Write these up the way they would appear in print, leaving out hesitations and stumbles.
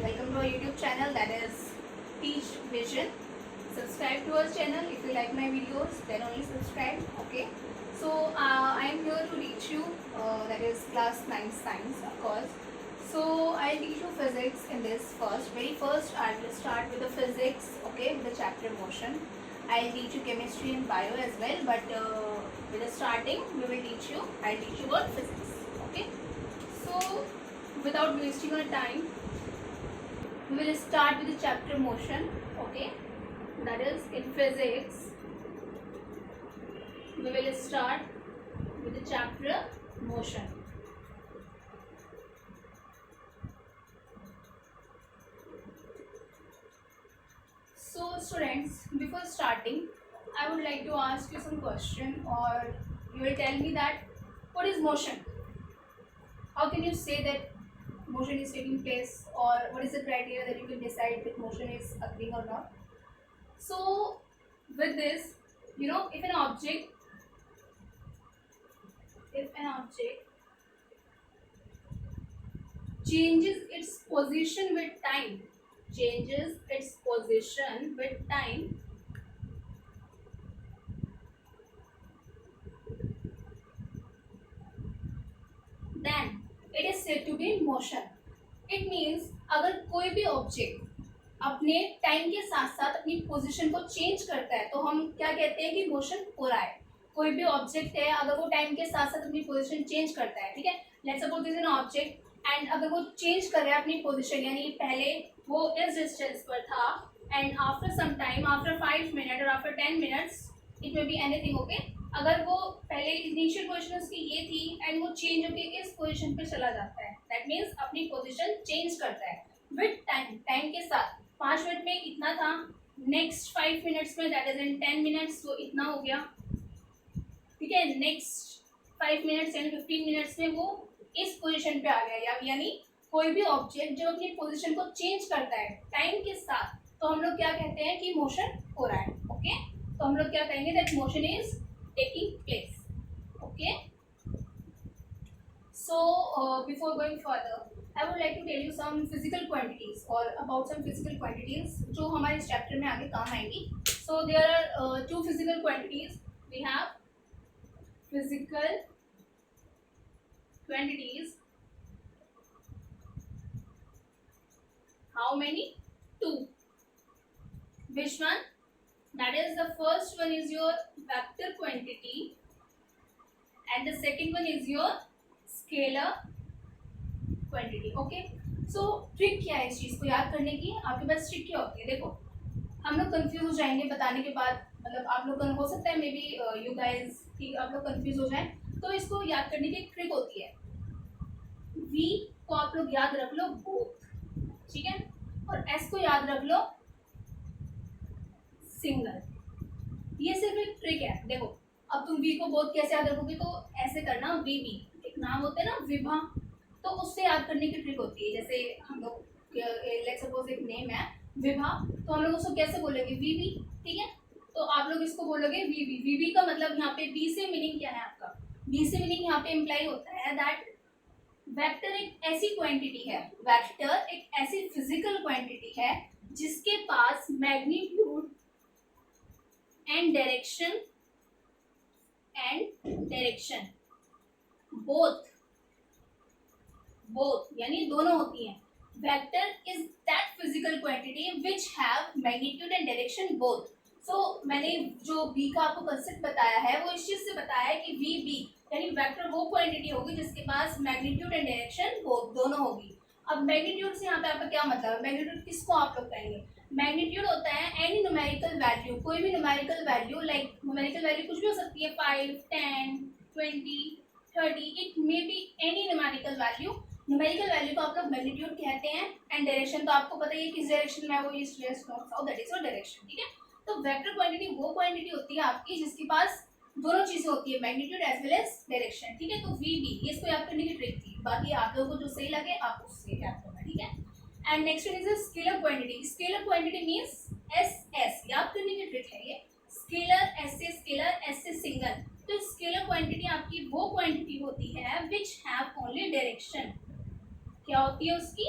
welcome to our YouTube channel, that is Teach Vision. Subscribe to our channel. If you like my videos, then only subscribe. Okay, so I am here to teach you, that is class 9 science, of course. So I'll teach you physics in this very first I will start with the physics, okay, with the chapter motion. I'll teach you chemistry and bio as well, but with the starting I'll teach you about physics. Okay, so without wasting our time, we will start with the chapter motion. Okay, that is in physics we will start with the chapter motion. So students, before starting I would like to ask you some question, or you will tell me that what is motion. How can you say that motion is taking place, or what is the criteria that you can decide if motion is occurring or not? So with this, if an object changes its position with time, then it is said to be motion. It means अगर कोई भी object अपने time के साथ साथ अपनी position को change करता है तो हम क्या कहते हैं कि मोशन हो रहा है. कोई भी ऑब्जेक्ट है, अगर वो टाइम के साथ साथ अपनी पोजीशन चेंज करता है, ठीक है, let's suppose this an object and अगर वो चेंज कर रहा है अपनी पोजीशन, यानी पहले वो इस डिस्टेंस पर था and after some time, after 5 minute और after 10 minutes, it may be anything, okay, अगर वो पहले इनिशियल पोजीशन उसकी ये थी एंड वो चेंज होके इस पोजीशन पे चला जाता है, दैट मीन्स अपनी पोजीशन चेंज करता है विद टाइम के साथ. 5 मिनट में इतना था, नेक्स्ट 5 मिनट्स में दैट इज इन 10 मिनट्स तो इतना हो गया, ठीक है, नेक्स्ट 5 मिनट्स यानी 15 मिनट्स में वो इस पोजीशन पे आ गया. यानी कोई भी ऑब्जेक्ट जब अपनी पोजीशन को चेंज करता है टाइम के साथ तो हम लोग क्या कहते हैं कि मोशन हो रहा है. ओके, तो हम लोग क्या कहेंगे, that motion is taking place. Okay, so before going further I would like to tell you some physical quantities or about some physical quantities जो हमारे इस चैप्टर में आगे काम आएंगी. So there are two physical quantities. We have physical quantities. How many? Two. Which one? That is, the first one is your vector quantity and the second one is your scalar quantity. Okay, so trick क्या है इस चीज़ को याद करने की? आपके पास trick क्या होती है? देखो, हम लोग कंफ्यूज हो जाएंगे बताने के बाद, मतलब आप लोग हो सकता है मे बी यू गाइज कि आप लोग कंफ्यूज हो जाएं, तो इसको याद करने की एक ट्रिक होती है. V को आप लोग याद रख लो बोथ, ठीक है, और S को याद रख लो सिंगल. ये सिर्फ एक ट्रिक है. देखो, अब तुम V को बहुत कैसे याद रखोगे, तो ऐसे करना, VB एक नाम होता है ना, विभा, तो उससे याद करने की ट्रिक होती है. जैसे हम लोग लेट्स सपोज एक नेम है विभा, तो हम लोग उसको कैसे बोलेंगे, VB, ठीक है, तो आप लोग इसको बोलोगे VB. VB का मतलब यहाँ पे B से मीनिंग क्या है आपका? B से मीनिंग यहाँ पे इम्प्लाई होता है दैट वेक्टर एक ऐसी क्वांटिटी है, वेक्टर एक ऐसी फिजिकल क्वांटिटी है जिसके पास मैग्नीट्यूड एंड डायरेक्शन बोथ यानी दोनों होती हैं. Vector is that physical quantity which have magnitude and direction both. So मैंने जो बी का आपको कंसेप्ट बताया है वो इस चीज से बताया है कि वी बी यानी वेक्टर वो क्वांटिटी होगी जिसके पास मैग्नीट्यूड एंड डायरेक्शन बोथ दोनों होगी. अब मैग्नीट्यूड से यहाँ पे आपका क्या मतलब है? मैग्नीट्यूड किसको आप लोग कहेंगे? मैग्नीट्यूड होता है एनी न्यूमेरिकल वैल्यू, कोई भी numerical value, like numerical value कुछ भी हो सकती है, 5, 10, 20, 30, it may be any numerical value. Numerical value को आप लोग मैग्नीट्यूड कहते हैं. एंड डायरेक्शन तो आपको पता ही है किस डायरेक्शन में है, वो east west north south, that is your direction, ठीक है. तो वेक्टर क्वांटिटी वो क्वांटिटी होती है आपकी जिसके पास दोनों चीजें होती है, magnitude as well as direction, ठीक है. तो वी बी, ये इसको याद करने की ट्रिक थी. बाकी आप लोगों को जो सही लगे आप उससे याद करना, ठीक है. And next one is a scalar quantity. Scalar quantity means S याद करने की ट्रिक है ये. स्केलर एस से सिंगल. तो स्केलर क्वांटिटी आपकी वो क्वांटिटी होती है विच हैव ओनली डायरेक्शन. क्या होती है उसकी?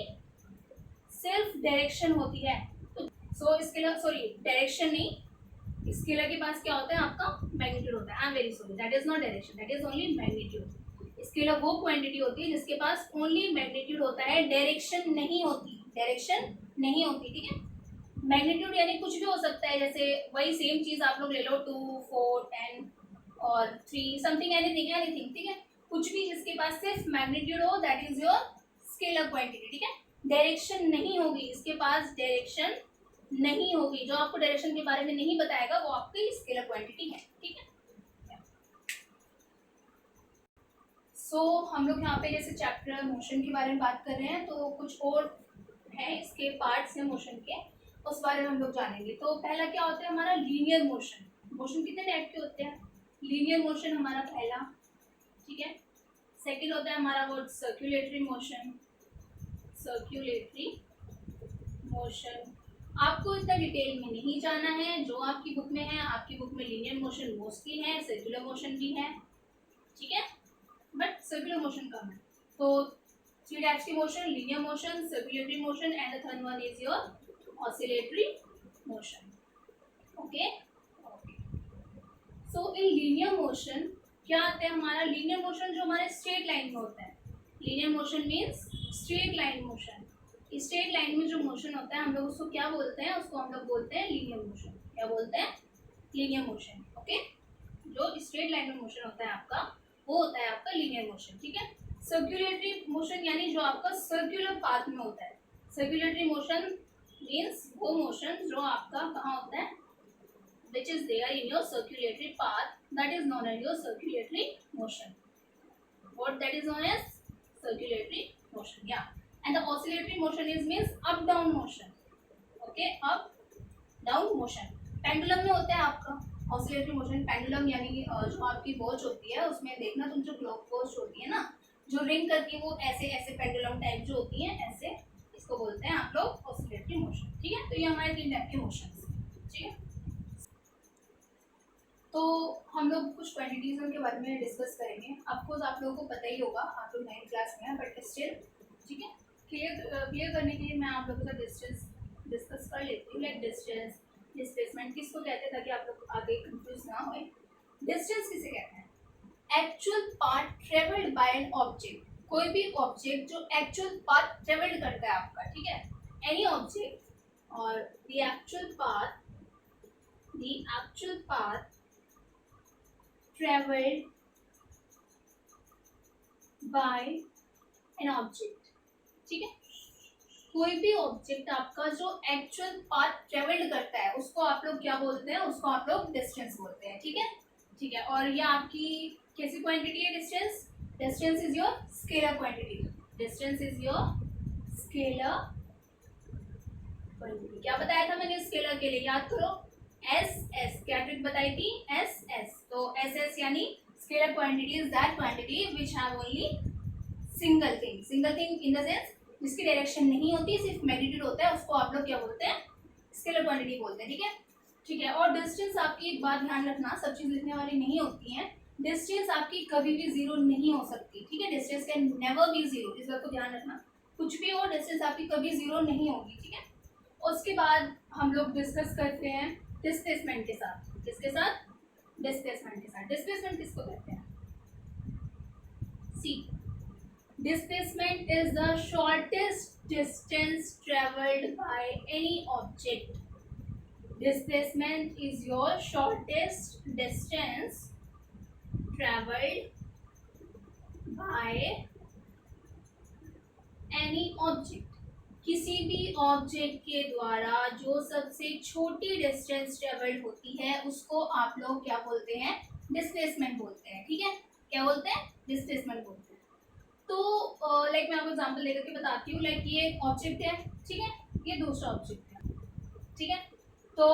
सिर्फ डायरेक्शन होती है। तो स्केलर, सॉरी डायरेक्शन नहीं, स्केलर के पास क्या होता है आपका मैग्नीट्यूड होता है। I am very sorry, that is not direction, that is only magnitude. Scalar वो क्वांटिटी होती है जिसके पास ओनली मैग्नीट्यूड होता है, डायरेक्शन नहीं होती, डायरेक्शन नहीं होती, ठीक है। मैग्नीट्यूड यानी कुछ भी हो सकता है, जैसे वही सेम चीज आप लोग ले लो 2, 4, 10 और 3 समथिंग, एनीथिंग एनीथिंग, ठीक है। कुछ भी जिसके पास सिर्फ मैग्नीट्यूड हो, that is your scalar quantity, ठीक है। डायरेक्शन नहीं होगी, इसके पास डायरेक्शन नहीं होगी, जो आपको डायरेक्शन के बारे में नहीं बताएगा वो आपकी स्केलर क्वांटिटी है, ठीक है। हम लोग यहाँ पे जैसे चैप्टर मोशन के बारे में बात कर रहे हैं, तो कुछ और है इसके पार्ट्स हैं मोशन के, उस बारे में हम लोग जानेंगे। तो पहला क्या होता है हमारा लीनियर मोशन। मोशन कितने टाइप के होते हैं? लीनियर मोशन हमारा पहला, ठीक है। सेकंड होता है हमारा वो सर्कुलेटरी मोशन, सर्कुलेटरी मोशन आपको इतना डिटेल में नहीं जाना है, जो आपकी बुक में है, आपकी बुक में लीनियर मोशन मोस्टली है, सर्कुलर मोशन भी है, ठीक है, बट सर्कुलर मोशन कम है। तो 3 टाइप्स की motion, linear motion, circulatory motion and the third one is your oscillatory motion, okay. So in linear motion क्या आता है हमारा? लीनियर मोशन जो हमारे स्ट्रेट लाइन में होता है, linear motion means straight line motion. Straight line में जो मोशन होता है हम लोग उसको क्या बोलते हैं? उसको हम लोग बोलते हैं लीनियर मोशन। क्या बोलते हैं? Linear motion, okay. जो स्ट्रेट लाइन में मोशन होता है आपका, वो होता है आपका लीनियर मोशन, ठीक है। सर्कुलेटरी मोशन यानी जो आपका सर्कुलर पाथ में होता है। सर्कुलेटरी मोशन मीन्स वो मोशन जो आपका कहाँ होता है, which is there in your circulatory path, that is known as your circulatory motion. What that is known as circulatory motion, yeah. And the oscillatory motion is means up down motion, okay, up down motion. Pendulum में होता है आपका oscillatory motion. Pendulum यानी जो आपकी watch होती है उसमें देखना तुम, जो क्लॉक वॉच होती है ना, जो रिंग करती है, वो ऐसे ऐसे पेंडुलम टाइप जो होती है ऐसे, इसको बोलते हैं आप लोग ऑसिलेटरी मोशन, ठीक है। तो ये हमारे 3 टाइप के मोशन, ठीक है। तो हम लोग कुछ क्वांटिटीज के बारे में डिस्कस करेंगे। ऑफकोर्स आप लोगों को पता ही होगा, आप लोग 9th क्लास में हैं, बट स्टिल ठीक है, क्लियर करने के लिए मैं आप लोगों का डिस्टेंस डिस्कस कर लेती हूँ। लाइक डिस्टेंस, डिस्प्लेसमेंट किसको कहते हैं, ताकि आप लोग आगे कंफ्यूज ना होए। डिस्टेंस किसे कहते हैं? Actual path travelled by an object. कोई भी ऑब्जेक्ट जो एक्चुअल पाथ ट्रेवल्ड करता है आपका, ठीक है, एनी ऑब्जेक्ट और the actual path traveled by an object, ठीक है। कोई भी ऑब्जेक्ट आपका जो एक्चुअल पाथ ट्रेवल्ड करता है उसको आप लोग क्या बोलते हैं? उसको आप लोग डिस्टेंस बोलते हैं, ठीक है, ठीक है। और ये आपकी कैसी क्वांटिटी है? Distance, distance is your scalar quantity, distance is your scalar quantity. क्या बताया था मैंने स्केलर के लिए? याद करो, एस एस, क्या ट्रिक बताई थी? S S. तो एस एस यानी scalar quantity is that quantity which have only single thing in the sense जिसकी डायरेक्शन नहीं होती, सिर्फ मैग्नीट्यूड होता है, उसको आप लोग क्या बोलते हैं? स्केलर क्वांटिटी बोलते हैं, ठीक है, ठीक है। और डिस्टेंस आपकी एक बात ध्यान रखना, सब चीज लिखने वाली नहीं होती है। डिस्टेंस आपकी कभी भी जीरो नहीं हो सकती, ठीक है। Distance can never be zero, इस बात को ध्यान रखना। कुछ भी हो, डिस्टेंस आपकी कभी जीरो नहीं होगी, ठीक है। उसके बाद हम लोग डिस्कस करते हैं डिस्प्लेसमेंट के साथ। किसके साथ? डिस्प्लेसमेंट के साथ। डिस्प्लेसमेंट किसको कहते हैं? See, displacement is the shortest distance travelled by any object. Displacement is your shortest distance travelled by any object. किसी भी ऑब्जेक्ट के द्वारा जो सबसे छोटी डिस्टेंस ट्रेवल्ड होती है उसको आप लोग क्या बोलते हैं? डिस्प्लेसमेंट बोलते हैं, ठीक है। क्या बोलते हैं? डिस्प्लेसमेंट बोलते हैं। तो लाइक मैं आपको एग्जांपल लेकर के बताती हूँ। लाइक ये एक ऑब्जेक्ट है, ठीक है, ये दूसरा ऑब्जेक्ट है, ठीक है। तो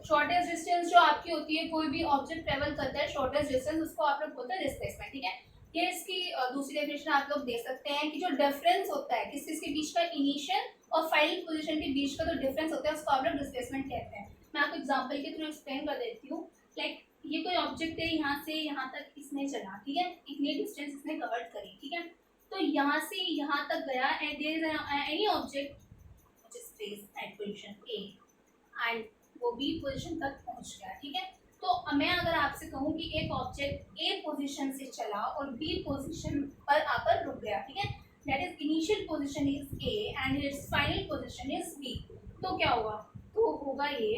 शॉर्टेस्ट डिस्टेंस जो आपकी होती है, कोई भी ऑब्जेक्ट ट्रेवल करता है शॉर्टेस्ट डिस्टेंस, उसको आप लोग बोलते हैं डिस्प्लेसमेंट, ठीक है। ये इसकी दूसरी डेफिनेशन आप लोग दे सकते हैं कि जो डिफरेंस होता है किस के बीच का, इनिशियल और फाइनल पोजीशन के बीच का जो डिफरेंस होता है उसको आप लोग डिस्प्लेसमेंट कहते हैं। मैं आपको एग्जांपल के थ्रू एक्सप्लेन कर देती हूँ। लाइक ये कोई ऑब्जेक्ट है, यहाँ से यहाँ तक इसने चला, ठीक है, इतनी डिस्टेंस इसने कवर करी, ठीक है। तो यहाँ से यहाँ तक गया and there is any object which is place at position A and वो बी पोजीशन तक पहुंच गया, ठीक है। तो मैं अगर आपसे कहूँ कि एक ऑब्जेक्ट ए पोजीशन से चला और बी पोजीशन पर आकर रुक गया, ठीक है, that is initial position is A and its final position is B, तो क्या होगा? तो होगा ये,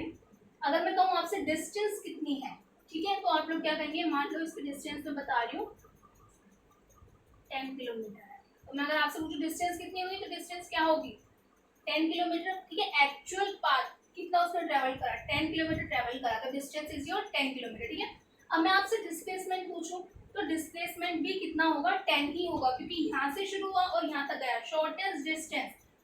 अगर मैं कहूँ आपसे डिस्टेंस कितनी है, ठीक है, तो आप लोग क्या कहेंगे? मान लो इसकी डिस्टेंस मैं बता रही हूँ 10 किलोमीटर है, तो मैं अगर आपसे पूछूं डिस्टेंस कितनी हुई, तो डिस्टेंस क्या होगी? 10 किलोमीटर, ठीक है। एक्चुअल पाथ कितना उसने ट्रैवल करा? 10 किलोमीटर ट्रैवल करा, तो डिस्टेंस इज योर 10 किलोमीटर, ठीक है। अब मैं आपसे डिस्प्लेसमेंट पूछूं, तो डिस्प्लेसमेंट भी कितना होगा? 10 ही होगा, क्योंकि यहाँ से शुरू हुआ और यहाँ तक गया।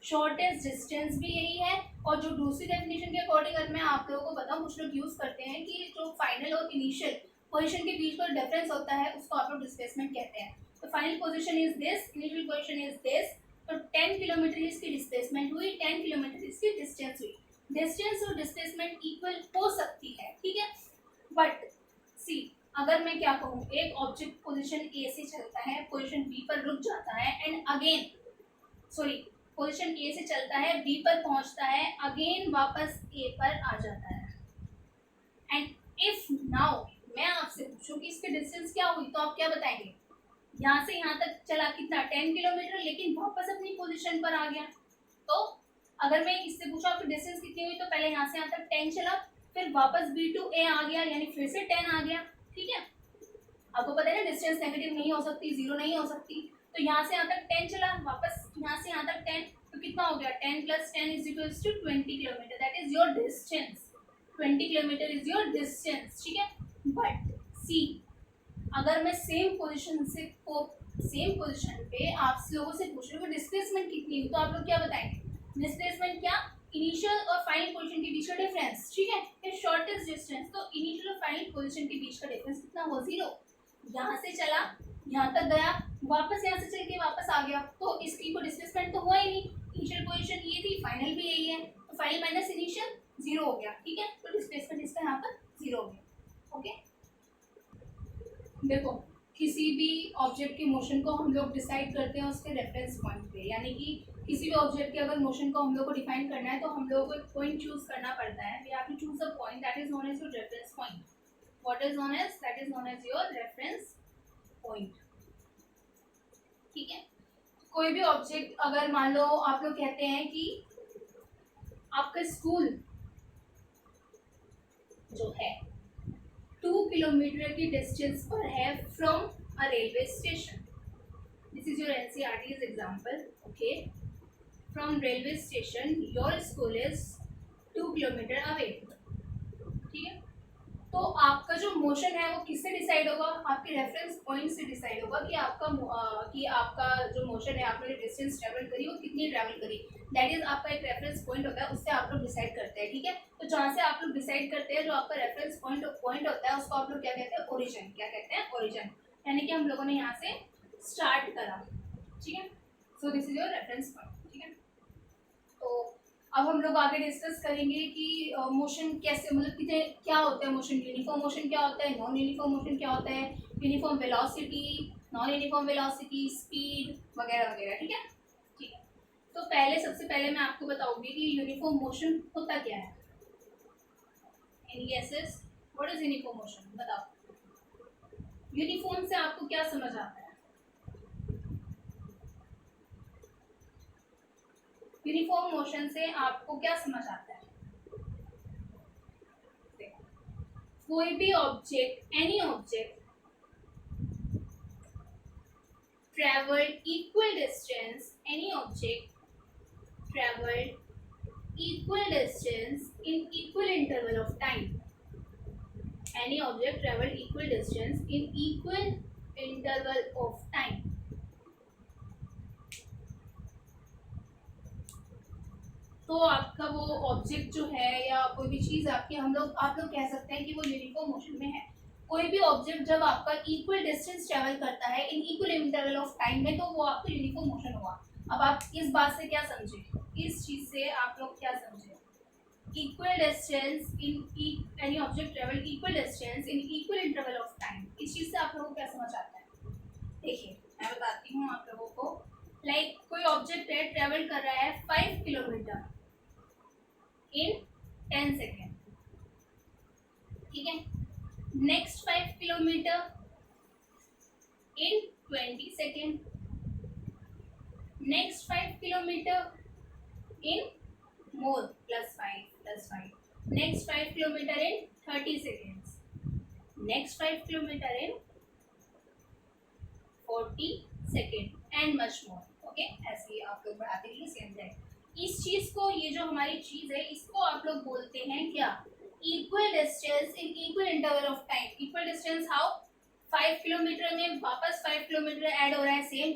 शॉर्टेस्ट डिस्टेंस भी यही है। और जो दूसरी डेफिनेशन के अकॉर्डिंग अगर मैं आप लोगों को बताऊं, कुछ लोग यूज करते हैं कि जो फाइनल और इनिशियल पोजीशन के बीच में डिफरेंस होता है उसको आप लोग डिस्प्लेसमेंट कहते हैं। तो final position is this, initial position is this, तो 10 किलोमीटर इसकी डिस्प्लेसमेंट हुई, 10 किलोमीटर इसकी डिस्टेंस हुई। डिस्टेंस और डिस्प्लेसमेंट इक्वल हो सकती है, ठीक है, बट सी अगर मैं क्या कहूँ, एक ऑब्जेक्ट पोजीशन ए से चलता है, पोजीशन बी पर रुक जाता है एंड अगेन पोजीशन ए से चलता है, बी पर पहुंचता है, अगेन वापस ए पर आ जाता है, एंड इफ नाउ मैं आपसे पूछूं कि इसकी डिस्टेंस क्या हुई, तो आप क्या बताएंगे? यहाँ से यहाँ तक चला कितना? 10 किलोमीटर, लेकिन वापस अपनी पोजीशन पर आ गया। तो अगर मैं इससे पूछा आपकी डिस्टेंस कितनी हुई, तो पहले यहाँ से यहाँ तक 10 चला, फिर वापस B to A आ गया, यानी फिर से 10 आ गया, ठीक है। आपको पता है ना डिस्टेंस नेगेटिव नहीं हो सकती, जीरो नहीं हो सकती, तो यहाँ से यहाँ तक 10 चला, वापस यहाँ से यहाँ तक 10, तो कितना हो गया? 10 + 10 is equals to 20 kilometre, that is your distance. 20 kilometre is your distance, ठीक है। बट सी अगर मैं सेम पोजीशन पे आप लोगों से पूछ रही हूँ डिस्प्लेसमेंट कितनी हुई, तो आप लोग क्या बताएंगे? डिस्प्लेसमेंट क्या? इनिशियल और फाइनल पोजीशन के बीच का डिफरेंस, ठीक है, फिर शॉर्टेस्ट डिस्टेंस, तो इनिशियल और फाइनल पोजीशन के बीच का डिफरेंस कितना हुआ? 0। यहाँ से चला, यहाँ तक गया, वापस यहाँ से चल के वापस आ गया, तो इसकी को डिस्प्लेसमेंट तो हुआ ही नहीं। इनिशियल पोजीशन ये थी, फाइनल भी यही है, तो फाइनल माइनस इनिशियल 0 हो गया, ठीक है, तो डिस्प्लेसमेंट इसका यहाँ पर 0 हो गया। ओके, देखो किसी भी ऑब्जेक्ट के मोशन को हम लोग डिसाइड करते हैं उसके रेफरेंस पॉइंट पे, यानी कि किसी भी ऑब्जेक्ट के अगर मोशन को हम लोग को डिफाइन करना है तो हम लोगों को एक पॉइंट चूज करना पड़ता है। We have to choose a point that is known as your reference point. What is known as? That is known as your reference point, ठीक है। कोई भी ऑब्जेक्ट अगर मान लो आप लोग कहते हैं कि आपका स्कूल जो है 2 किलोमीटर की डिस्टेंस पर है from a railway station. This is your NCERT's example, okay. From railway station your school is 2 kilometre away, ठीक है। तो आपका जो मोशन है वो किससे डिसाइड होगा? आपके रेफरेंस पॉइंट से डिसाइड होगा कि आपका जो मोशन है, आपने डिस्टेंस ट्रेवल करी वो कितनी ट्रेवल करी, दैट इज आपका एक रेफरेंस पॉइंट होता है, उससे आप लोग डिसाइड करते हैं, ठीक है। तो जहाँ से आप लोग डिसाइड करते हैं, जो आपका रेफरेंस पॉइंट होता है, उसको आप लोग क्या कहते हैं? ओरिजिन। क्या कहते हैं? ओरिजिन, यानी कि हम लोगों ने यहाँ से स्टार्ट करा, ठीक है। सो this is your reference point, ठीक है। तो अब हम लोग आगे डिस्कस करेंगे कि मोशन कैसे, मतलब कितने क्या होता है मोशन, यूनिफॉर्म मोशन क्या होता है, नॉन यूनिफॉर्म मोशन क्या होता है, uniform velocity, non uniform velocity, speed वगैरह वगैरह, ठीक है। ठीक है, तो सबसे पहले मैं आपको बताऊंगी कि यूनिफॉर्म मोशन होता क्या है। Any guesses? What is uniform motion? बताओ, यूनिफॉर्म से आपको क्या समझ आता है? यूनिफॉर्म मोशन से आपको क्या समझ आता है? कोई भी object, any object traveled equal distance, any object traveled equal distance in equal interval of time. Any object traveled equal distance in equal interval of time. तो आपका वो ऑब्जेक्ट जो है या कोई भी चीज़ आपकी आप लोग कह सकते हैं कि वो यूनिफॉर्म मोशन में है। कोई भी ऑब्जेक्ट जब आपका इक्वल डिस्टेंस ट्रेवल करता है in equal interval of time में, तो वो आपका यूनिफॉर्म मोशन हुआ। अब आप इस बात से क्या समझे, इस चीज़ से आप लोग क्या समझे? Equal distance in any object travel equal distance in equal interval of time, इस चीज़ से आप लोगों को क्या समझ आता है? देखिए मैं बताती हूँ आप लोगों को। लाइक कोई ऑब्जेक्ट है, ट्रेवल कर रहा है 5 किलोमीटर, इन 10 सेकेंड, ठीक है। Next 5 kilometre in 20 second, next 5 kilometre in more plus 5, next 5 kilometer in 30 seconds, next 5 kilometer in 40 second and much more, okay. ऐसे ही आप लोग बढ़ाते रहिए सेम टाइम। इस चीज को, ये जो हमारी चीज है, इसको आप लोग बोलते हैं क्या, equal distance in equal interval of time. Equal distance how, 5 kilometre में वापस 5 किलोमीटर ऐड हो रहा है, सेम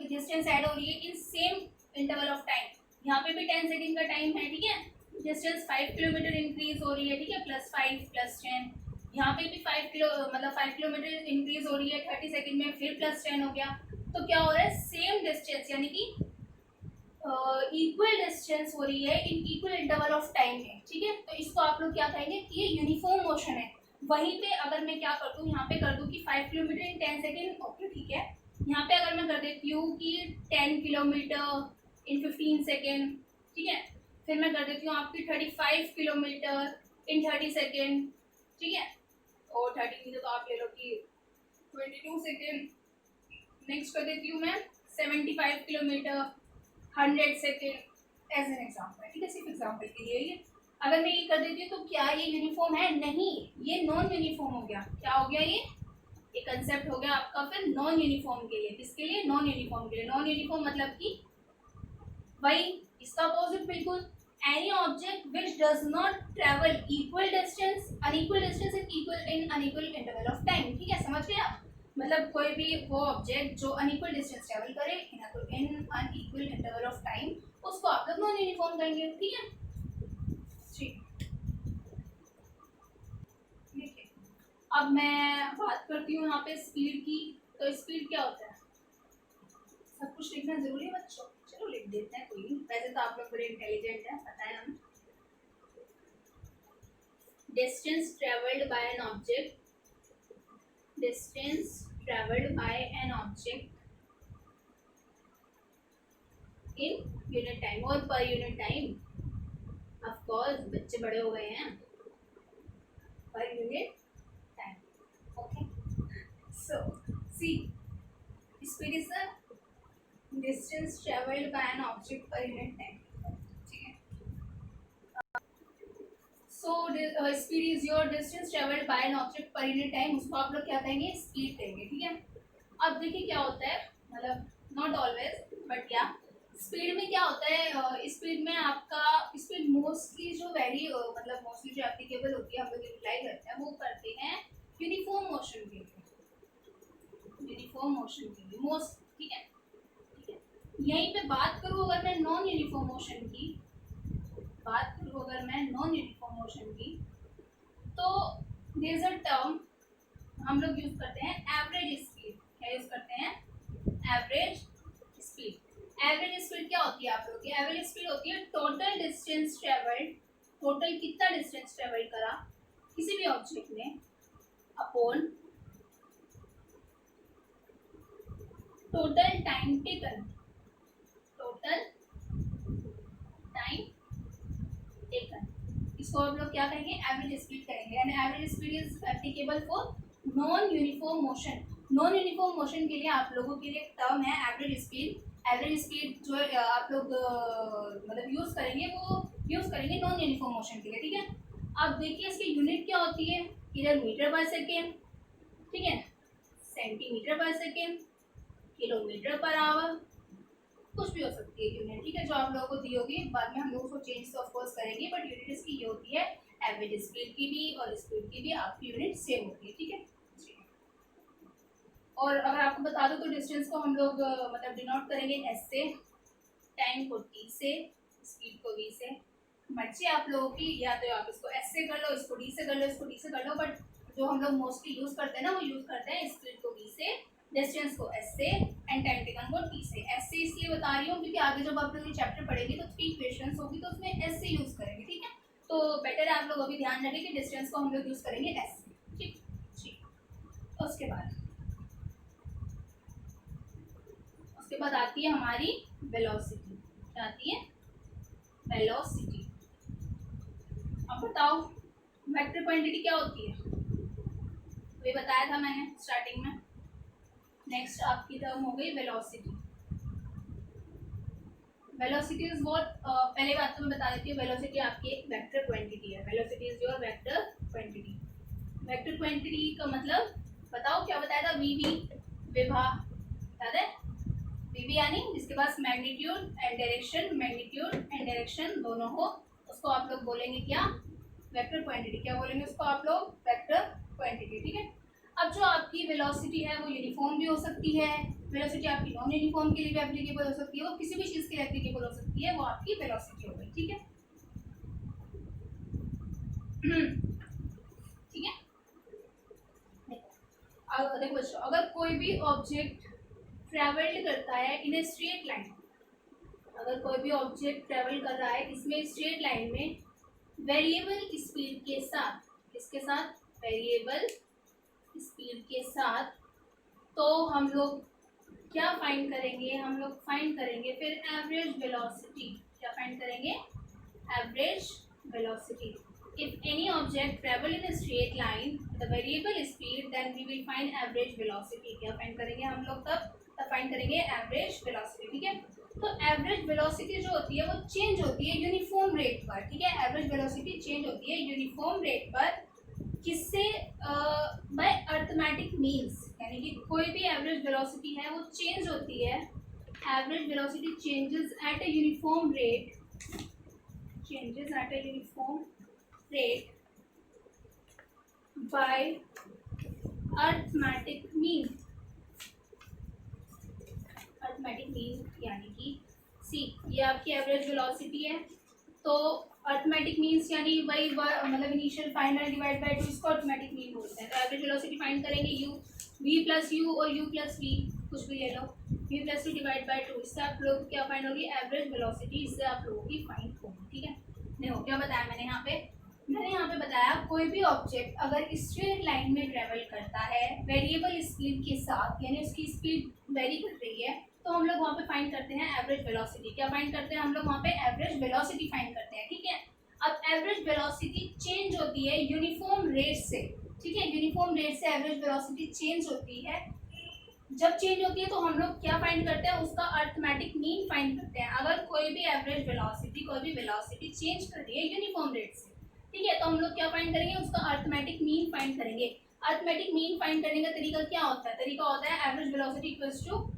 डिस्टेंस ऐड हो रही है in same interval of time. यहाँ पे भी 10 सेकेंड का टाइम है, ठीक है। डिस्टेंस 5 किलोमीटर इंक्रीज हो रही है, ठीक है, +5 +10। यहाँ पे भी 5 किलोमीटर इंक्रीज हो रही है 30 सेकेंड में, फिर +10 हो गया। तो क्या हो रहा है, सेम डिस्टेंस यानी कि इक्वल डिस्टेंस हो रही है in equal interval of time में, ठीक है। तो इसको आप लोग क्या कहेंगे कि ये यूनिफॉर्म मोशन है। वहीं पे अगर मैं क्या कर दूँ, यहाँ पे कर दूँ कि 5 किलोमीटर इन 10 सेकेंड, ओके ठीक है। यहाँ पे अगर मैं कर देती हूँ कि 10 किलोमीटर इन 15 सेकेंड, ठीक है। फिर मैं कर देती हूँ आपकी 35 किलोमीटर इन 30 सेकेंड, ठीक है। और 30 की तो आप ले लो कि 22 सेकेंड। नेक्स्ट कर देती हूँ मैं 75 kilometre 100 second, as an example, ठीक है, सिर्फ एग्जाम्पल के लिए ये। अगर मैं ये कर देती हूँ तो क्या ये यूनिफॉर्म है, नहीं, ये नॉन यूनिफॉर्म हो गया। क्या हो गया, ये कंसेप्ट हो गया आपका फिर नॉन यूनिफॉर्म के लिए। किसके लिए, नॉन यूनिफॉर्म के लिए। नॉन यूनिफॉर्म मतलब कि वही इसका अपोजिट बिल्कुल, any object which does not travel equal distance unequal distance in unequal interval of time, ठीक है, समझ गए आप। मतलब कोई भी वो ऑब्जेक्ट जो अनइक्वल डिस्टेंस ट्रेवल करे इन अनइक्वल इंटरवल ऑफ टाइम, उसको आप लोग नॉन यूनिफॉर्म कहेंगे, ठीक है। ठीक, अब मैं बात करती हूँ यहाँ पे स्पीड की। तो स्पीड क्या होता है, सब कुछ लिखना जरूरी है बच्चों, चलो लिख देते हैं, कोई नहीं, वैसे तो आप लोग बड़े इंटेलिजेंट हैं, पता है हमें। Distance travelled by an object, distance travelled by an object in unit time और पर यूनिट टाइम, ऑफ कोर्स बच्चे बड़े हो गए हैं, per unit time, okay. So see, speed is the distance travelled by an object per unit time, ठीक है। So speed is your distance travelled by an object per unit time, उसको आप लोग क्या कहेंगे, स्पीड कहेंगे, ठीक है। अब देखिए क्या होता है, मतलब नॉट ऑलवेज बट या स्पीड में क्या होता है, स्पीड में आपका स्पीड मोस्टली जो वेरी मतलब मोस्टली जो एप्लीकेबल होती है, हम लोग अप्लाई करते हैं, वो करते हैं यूनिफॉर्म मोशन के लिए, यूनिफॉर्म मोशन के लिए मोस्ट, ठीक है, ठीक है। यहीं पे बात करूँ अगर मैं नॉन यूनिफॉर्म मोशन की बात करूँ, अगर मैं नॉन यूनिफॉर्म मोशन की, तो देयर इज अ टर्म हम लोग यूज करते हैं, एवरेज स्पीड। क्या यूज करते हैं, एवरेज स्पीड। एवरेज स्पीड क्या होती है आप लोग की, एवरेज स्पीड होती है टोटल डिस्टेंस ट्रेवल्ड, टोटल कितना डिस्टेंस ट्रेवल करा किसी भी ऑब्जेक्ट ने, upon total time taken, total time taken, इसको हम लोग क्या कहेंगे, एवरेज स्पीड कहेंगे। And average speed is applicable for non uniform motion. Non uniform motion के लिए आप लोगों के लिए टर्म है एवरेज स्पीड। एवरेज स्पीड जो आप लोग मतलब यूज करेंगे, वो यूज करेंगे नॉन यूनिफॉर्म मोशन के लिए, ठीक है। अब देखिए इसकी यूनिट क्या होती है, इधर मीटर पर सेकेंड, ठीक है, सेंटीमीटर पर सेकेंड, किलोमीटर पर आवर, कुछ भी हो सकती है यूनिट, ठीक है, जो आप लोगों को दी होगी। बाद में हम लोग उसको चेंज तो ऑफकोर्स करेंगे, बट यूनिट इसकी ये होती है, एवरेज स्पीड की भी और स्पीड की भी आपकी यूनिट सेम होती है, ठीक है। और अगर आपको बता दो तो डिस्टेंस को हम लोग मतलब डिनोट करेंगे एस से, टाइम को टी से, स्पीड को वी से। मर्जी आप लोगों की, या तो आप इसको एस से कर लो, इसको डी से कर लो, इसको डी से कर लो, बट जो हम लोग मोस्टली यूज करते हैं ना, वो यूज करते हैं स्पीड को वी से, डिस्टेंस को एस से, एंड टाइम टेकन को टी से। एस से इसलिए बता रही हूँ क्योंकि आगे जब आप लोग ये चैप्टर पढ़ेंगे तो 3 क्वेश्चंस होगी, तो उसमें एस से यूज करेंगे, ठीक है। तो बेटर है आप लोग अभी ध्यान रखें कि डिस्टेंस को हम लोग यूज करेंगे एस से, ठीक ठीक। उसके बाद आती है हमारी वेलोसिटी। क्या आती है, वेलोसिटी। अब बताओ वेक्टर क्वांटिटी क्या होती है, ये बताया था मैंने स्टार्टिंग में। नेक्स्ट आपकी टर्म हो गई वेलोसिटी। वेलोसिटी इज व्हाट, पहले बात तो मैं बता देती हूँ, वेलोसिटी आपकी एक वेक्टर क्वांटिटी है। Velocity is your vector quantity. Vector quantity का मतलब बताओ क्या बताया था, वीवी विभा, याद है? वीवी यानी जिसके पास मैग्नीट्यूड एंड डायरेक्शन दोनों हो, उसको आप लोग बोलेंगे क्या, वेक्टर क्वांटिटी। क्या बोलेंगे उसको आप लोग, वेक्टर क्वांटिटी। ठीक है। अब जो आपकी वेलोसिटी है वो यूनिफॉर्म भी हो सकती है, वेलोसिटी आपकी नॉन यूनिफॉर्म के लिए भी एप्लीकेबल हो सकती है, वो किसी भी चीज़ के लिए एप्लीकेबल हो सकती है, वो आपकी वेलोसिटी हो गई। ठीक है। ठीक है। देखो बच्चों, अगर कोई भी ऑब्जेक्ट ट्रेवल्ड करता है इन ए स्ट्रेट लाइन, अगर कोई भी ऑब्जेक्ट ट्रेवल कर रहा है इसमें स्ट्रेट लाइन में वेरिएबल स्पीड के साथ, किसके साथ, वेरिएबल स्पीड के साथ, तो हम लोग क्या फाइंड करेंगे, हम लोग फाइंड करेंगे फिर एवरेज वेलोसिटी। क्या फाइंड करेंगे, average velocity. If any object travel in a straight line with a variable speed, then we will find average velocity. क्या फाइंड करेंगे हम लोग, तब फाइंड करेंगे एवरेज वेलोसिटी। ठीक है। तो एवरेज वेलोसिटी जो होती है वो चेंज होती है यूनिफॉर्म रेट पर। ठीक है। एवरेज वेलोसिटी चेंज होती है यूनिफॉर्म रेट पर, किससे, बाय अर्थमेटिक मीन्स, यानी कि कोई भी एवरेज वेलोसिटी है वो चेंज होती है, average velocity changes at a uniform rate, changes at a uniform rate by arithmetic mean। Arithmetic mean यानी कि सी, ये आपकी एवरेज वेलोसिटी है, तो अर्थमेटिक मीन्स यानी वही मतलब इनिशियल फाइनल डिवाइड बाय 2, इसको अर्थमेटिक मीन बोलते हैं। तो एवरेज वेलोसिटी फाइंड करेंगे यू, वी प्लस यू और यू प्लस वी, कुछ भी ले लो, v plus u divide by 2, इससे आप लोग क्या फाइंड होगी, एवरेज वेलोसिटी, इससे आप लोगों की फाइंड होगी। ठीक है। देखो क्या बताया मैंने यहाँ पे बताया, कोई भी ऑब्जेक्ट अगर स्ट्रेट लाइन में ट्रेवल करता है वेरिएबल स्पीड के साथ, यानी उसकी स्पीड वेरी कर रही है, तो हम लोग वहाँ पे फाइंड करते हैं एवरेज वेलोसिटी। क्या फाइंड करते हैं हम लोग वहाँ पे, एवरेज वेलोसिटी फाइंड करते हैं। ठीक है। अब एवरेज वेलोसिटी चेंज होती है यूनिफॉर्म रेट से। ठीक है। यूनिफॉर्म रेट से एवरेज वेलोसिटी चेंज होती है। जब चेंज होती है तो हम लोग क्या फाइंड करते हैं, उसका अर्थमेटिक मीन फाइंड करते हैं। अगर कोई भी एवरेज वेलोसिटी, कोई भी वेलोसिटी चेंज कर रही है यूनिफॉर्म रेट से, ठीक है, तो हम लोग क्या फाइंड करेंगे, उसका अर्थमेटिक मीन फाइंड करेंगे। अर्थमेटिक मीन फाइंड करने का तरीका क्या होता है, तरीका होता है average velocity equals to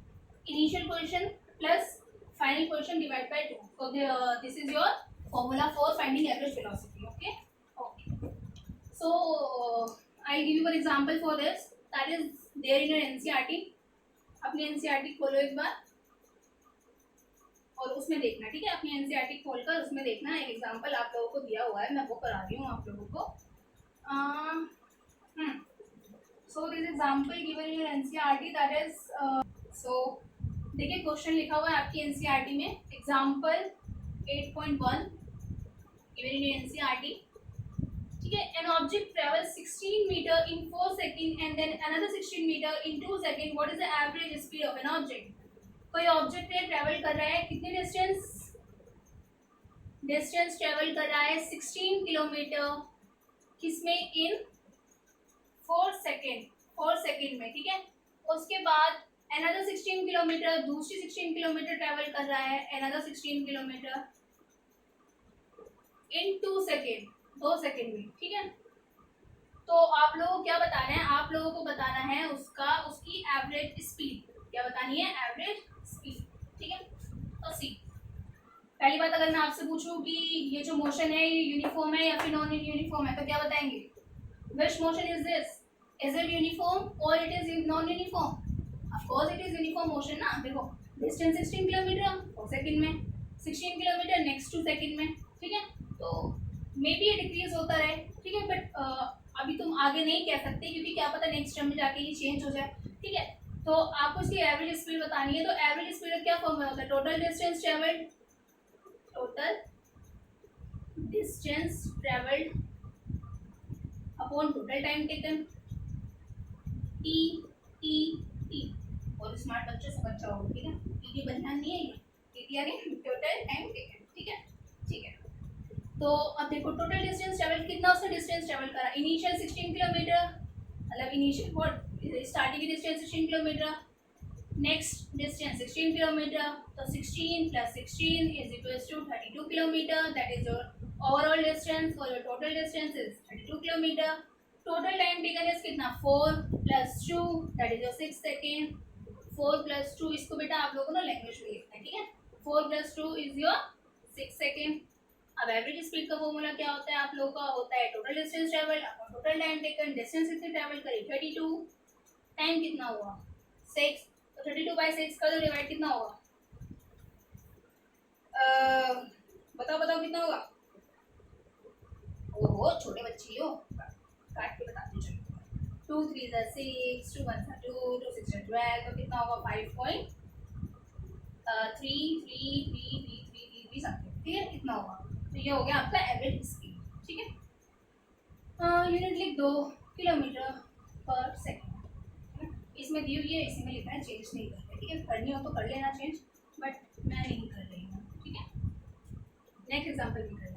initial position plus final position divide by 2। So this is your formula for finding average velocity. Okay okay, so I give you one example for this, that is there in your NCERT. अपनी NCERT खोलो एक बार और उसमें देखना। ठीक है। अपनी NCERT खोलकर उसमें देखना, एक एग्जांपल आप लोगों को दिया हुआ है, मैं वो करा रही हूँ आप लोगों को। So this example given in NCERT, that is, so देखिए क्वेश्चन लिखा हुआ है आपकी एनसीईआरटी में, एग्जांपल 8.1 गिवन इन एनसीईआरटी। ठीक है। An object travels 16 metre in 4 second and then another 16 metre in 2 second, what is the average speed of an object. कोई object है ट्रेवल कर रहा है, कितनी डिस्टेंस ट्रेवल कर रहा है, 16 किलोमीटर, किसमें, इन 4 सेकेंड में। ठीक है। उसके बाद अनदर 16 किलोमीटर, दूसरी 16 किलोमीटर ट्रेवल कर रहा है, अनदर 16 किलोमीटर इन 2 सेकेंड, 2 सेकेंड में। ठीक है। तो आप लोगों को क्या बताना है, आप लोगों को बताना है उसकी एवरेज स्पीड। क्या बतानी है, एवरेज स्पीड। ठीक है। तो सी, पहली बात अगर मैं आपसे पूछूं कि ये जो मोशन है ये यूनिफॉर्म है या फिर नॉन यूनिफॉर्म है, तो क्या बताएंगे, which motion is this, is it uniform और it is non uniform. Of course it is uniform motion ना। देखो डिस्टेंस 16 किलोमीटर 4 सेकंड में, 16 किलोमीटर नेक्स्ट 2 सेकंड में। ठीक है। तो मे बी ये डिक्रीज होता रहे। ठीक है। बट अभी तुम आगे नहीं कह सकते, क्योंकि क्या पता नेक्स्ट टर्म में जाके ये चेंज हो जाए। ठीक है। तो आपको इसकी एवरेज स्पीड बतानी है, तो एवरेज स्पीड का क्या फॉर्मूला होता है, total distance travelled, total distance travelled upon total time taken, T T T. और स्मार्ट बच्चे समझ जाओगे। ठीक है। टी बदलना नहीं है, ये टी यानी टोटल टाइम टेकन। ठीक है। ठीक है। तो अब देखो टोटल डिस्टेंस ट्रेवल कितना उसने डिस्टेंस ट्रेवल करा, इनिशियल 16 किलोमीटर, मतलब इनिशियल व्हाट स्टार्टिंग की distance 16 kilometre, next distance 16 kilometre, तो 16 plus 16 is equals to 32 kilometre, that is your overall distance और your total distance is 32 kilometre. Total time taken is कितना 4 plus 2 that is your 6 second. 4 plus 2 इसको बेटा आप लोगों को ना लैंग्वेज में लिखना है, ठीक है. 4 प्लस 2 इज योर 6 सेकेंड. अब एवरेज स्पीड का फॉर्मूला क्या होता है आप लोगों का, होता है total distance travel upon total time taken. Distance कितनी ट्रेवल करी 32, टाइम कितना हुआ 6, तो 32/6 कर दो डिवाइड, कितना होगा बताओ बताओ कितना होगा. ओहो छोटे बच्चे हो, काट के बताते चलो. 2 3 ज़ा 6, 2 1 ज़ा 2, 2 6 ज़ा 12, तो कितना होगा 5.333333 समथिंग, ठीक है. कितना होगा, तो ये हो गया आपका एवरेज स्पीड, ठीक है. यूनिट लिख दो किलोमीटर पर सेकेंड. इसमें दी हुई है, इसी में लिखना है, चेंज नहीं करना, ठीक है. करनी हो तो कर लेना चेंज, बट मैं नहीं कर रही हूँ, ठीक है. नेक्स्ट एग्जाम्पल भी कर